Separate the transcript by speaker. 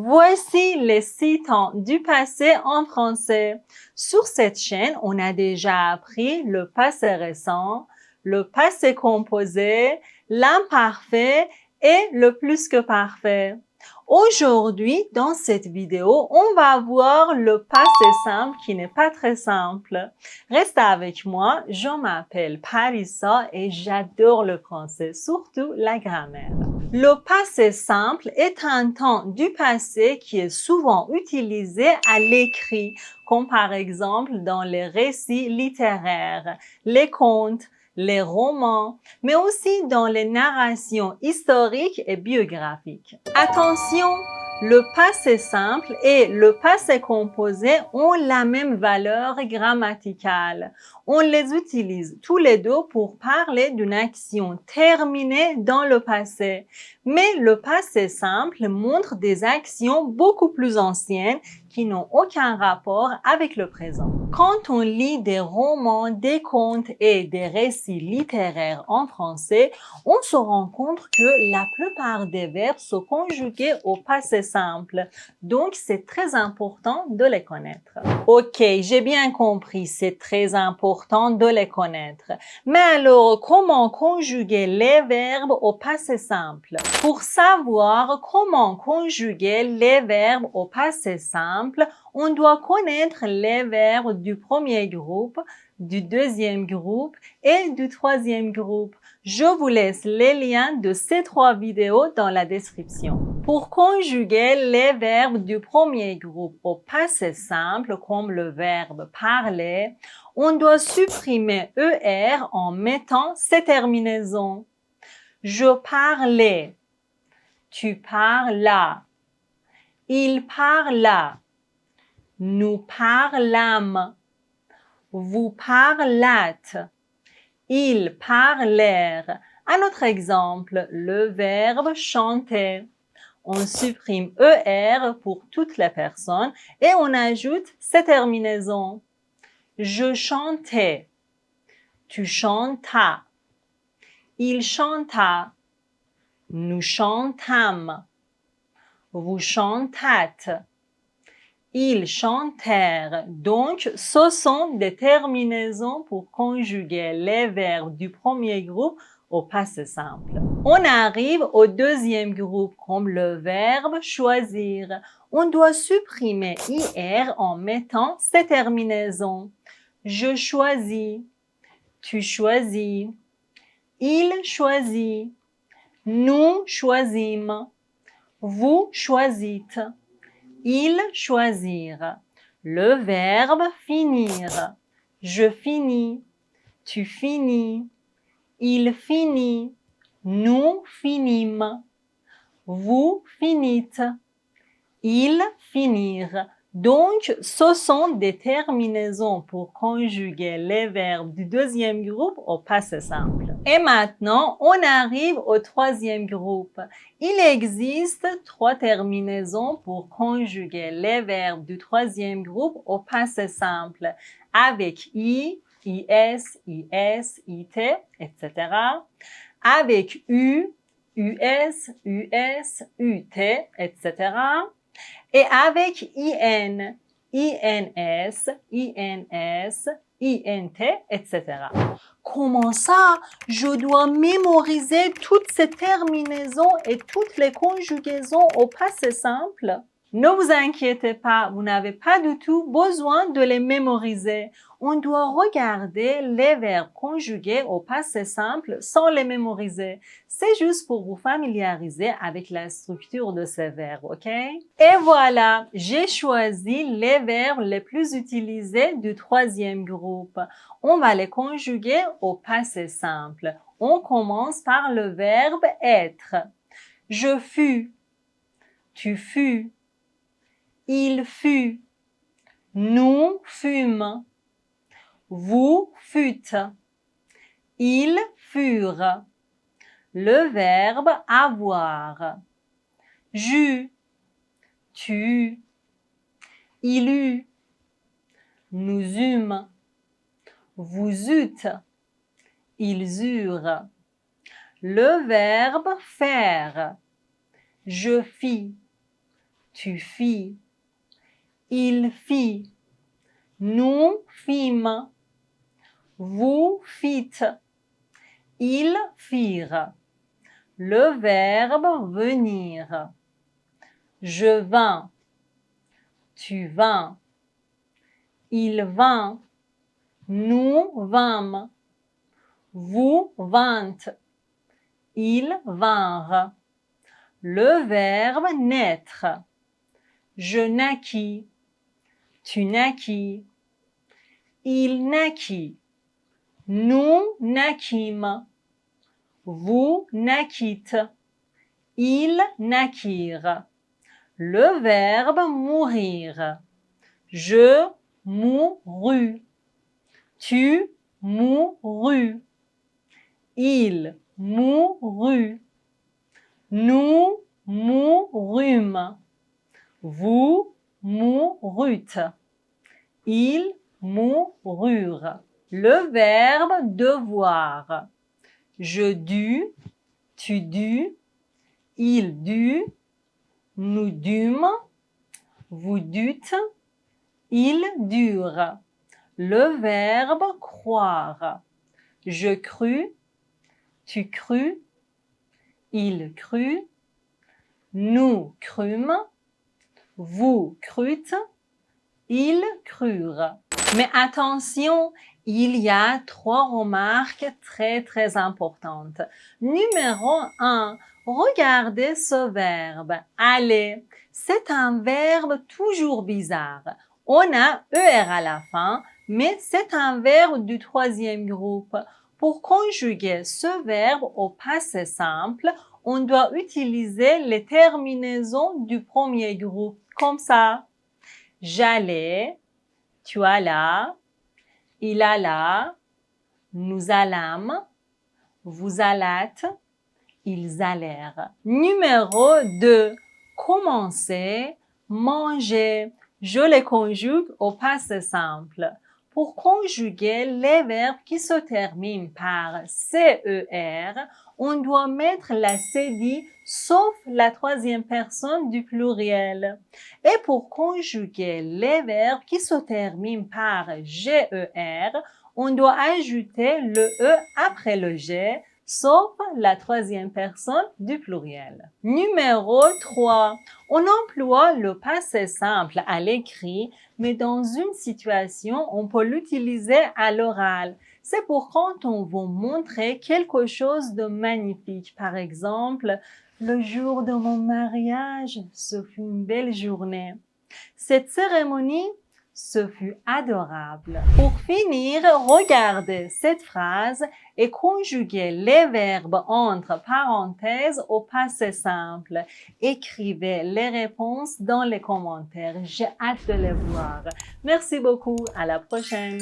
Speaker 1: Voici les 6 temps du passé en français. Sur cette chaîne, on a déjà appris le passé récent, le passé composé, l'imparfait et le plus que parfait. Aujourd'hui, dans cette vidéo, on va voir le passé simple qui n'est pas très simple. Reste avec moi, je m'appelle Parissa et j'adore le français, surtout la grammaire. Le passé simple est un temps du passé qui est souvent utilisé à l'écrit, comme par exemple dans les récits littéraires, les contes, les romans, mais aussi dans les narrations historiques et biographiques. Attention, le passé simple et le passé composé ont la même valeur grammaticale. On les utilise tous les deux pour parler d'une action terminée dans le passé. Mais le passé simple montre des actions beaucoup plus anciennes qui n'ont aucun rapport avec le présent. Quand on lit des romans, des contes et des récits littéraires en français, on se rend compte que la plupart des verbes sont conjugués au passé simple. Donc, c'est très important de les connaître. Ok, j'ai bien compris, c'est très important de les connaître. Mais alors, comment conjuguer les verbes au passé simple? Pour savoir comment conjuguer les verbes au passé simple, on doit connaître les verbes du premier groupe, du deuxième groupe et du troisième groupe. Je vous laisse les liens de ces 3 vidéos dans la description. Pour conjuguer les verbes du premier groupe au passé simple, comme le verbe parler, on doit supprimer ER en mettant ces terminaisons. Je parlais, tu parlas, il parla, nous parlâmes, vous parlâtes, ils parlèrent. Un autre exemple, le verbe chanter. On supprime ER pour toutes les personnes et on ajoute ces terminaisons. Je chantais, tu chantas, il chanta, nous chantâmes, vous chantâtes, ils chantèrent. Donc, ce sont des terminaisons pour conjuguer les verbes du premier groupe au passé simple. On arrive au deuxième groupe comme le verbe choisir. On doit supprimer IR en mettant ces terminaisons. Je choisis, tu choisis, il choisit, nous choisîmes, vous choisîtes, ils choisirent. Le verbe finir. Je finis, tu finis, il finit, nous finîmes, vous finîtes, ils finirent. Donc, ce sont des terminaisons pour conjuguer les verbes du deuxième groupe au passé simple. Et maintenant, on arrive au troisième groupe. Il existe 3 terminaisons pour conjuguer les verbes du troisième groupe au passé simple avec I, IS, IS, IT, etc. Avec U, US, US, UT, etc. Et avec IN, INS, INS, INT, etc. Comment ça? Je dois mémoriser toutes ces terminaisons et toutes les conjugaisons au passé simple? Ne vous inquiétez pas, vous n'avez pas du tout besoin de les mémoriser. On doit regarder les verbes conjugués au passé simple sans les mémoriser. C'est juste pour vous familiariser avec la structure de ces verbes, ok? Et voilà, j'ai choisi les verbes les plus utilisés du troisième groupe. On va les conjuguer au passé simple. On commence par le verbe être. Je fus, tu fus, il fut, nous fûmes, vous fûtes, ils furent. Le verbe avoir. J'eus, tu eus, il eut, nous eûmes, vous eûtes, ils eurent. Le verbe faire. Je fis, Tu fis. Il fit. Nous fîmes. Vous fîtes. Ils firent. Le verbe venir. Je vins. Tu vins. Il vint. Nous vîmes. Vous vîntes. Ils vinrent. Le verbe naître. Je naquis. Tu naquis. Il naquit. Nous naquîmes. Vous naquîtes. Ils naquirent. Le verbe mourir. Je mourus. Tu mourus. Il mourut. Nous mourûmes. Vous mourûtes. Ils moururent. Le verbe devoir. Je dus. Tu dus. Il dut. Nous dûmes. Vous dûtes. Ils durent. Le verbe croire. Je crus. Tu crus. Il crut. Nous crûmes. Vous crûtes. Ils crurent. Mais attention, il y a 3 remarques très importantes. Numéro 1, regardez ce verbe « aller ». C'est un verbe toujours bizarre. On a ER à la fin, mais c'est un verbe du 3e groupe. Pour conjuguer ce verbe au passé simple, on doit utiliser les terminaisons du 1er groupe, comme ça. J'allais, tu allas, il alla, nous allâmes, vous allâtes, ils allèrent. Numéro 2, commencer, manger. Je les conjugue au passé simple. Pour conjuguer les verbes qui se terminent par CER, on doit mettre la cédille sauf la 3e personne du pluriel. Et pour conjuguer les verbes qui se terminent par GER, on doit ajouter le E après le G, sauf la 3e personne du pluriel. Numéro 3. On emploie le passé simple à l'écrit, mais dans une situation, on peut l'utiliser à l'oral. C'est pour quand on veut montrer quelque chose de magnifique. Par exemple, le jour de mon mariage, ce fut une belle journée. Cette cérémonie, ce fut adorable. Pour finir, regardez cette phrase et conjuguez les verbes entre parenthèses au passé simple. Écrivez les réponses dans les commentaires. J'ai hâte de les voir. Merci beaucoup. À la prochaine.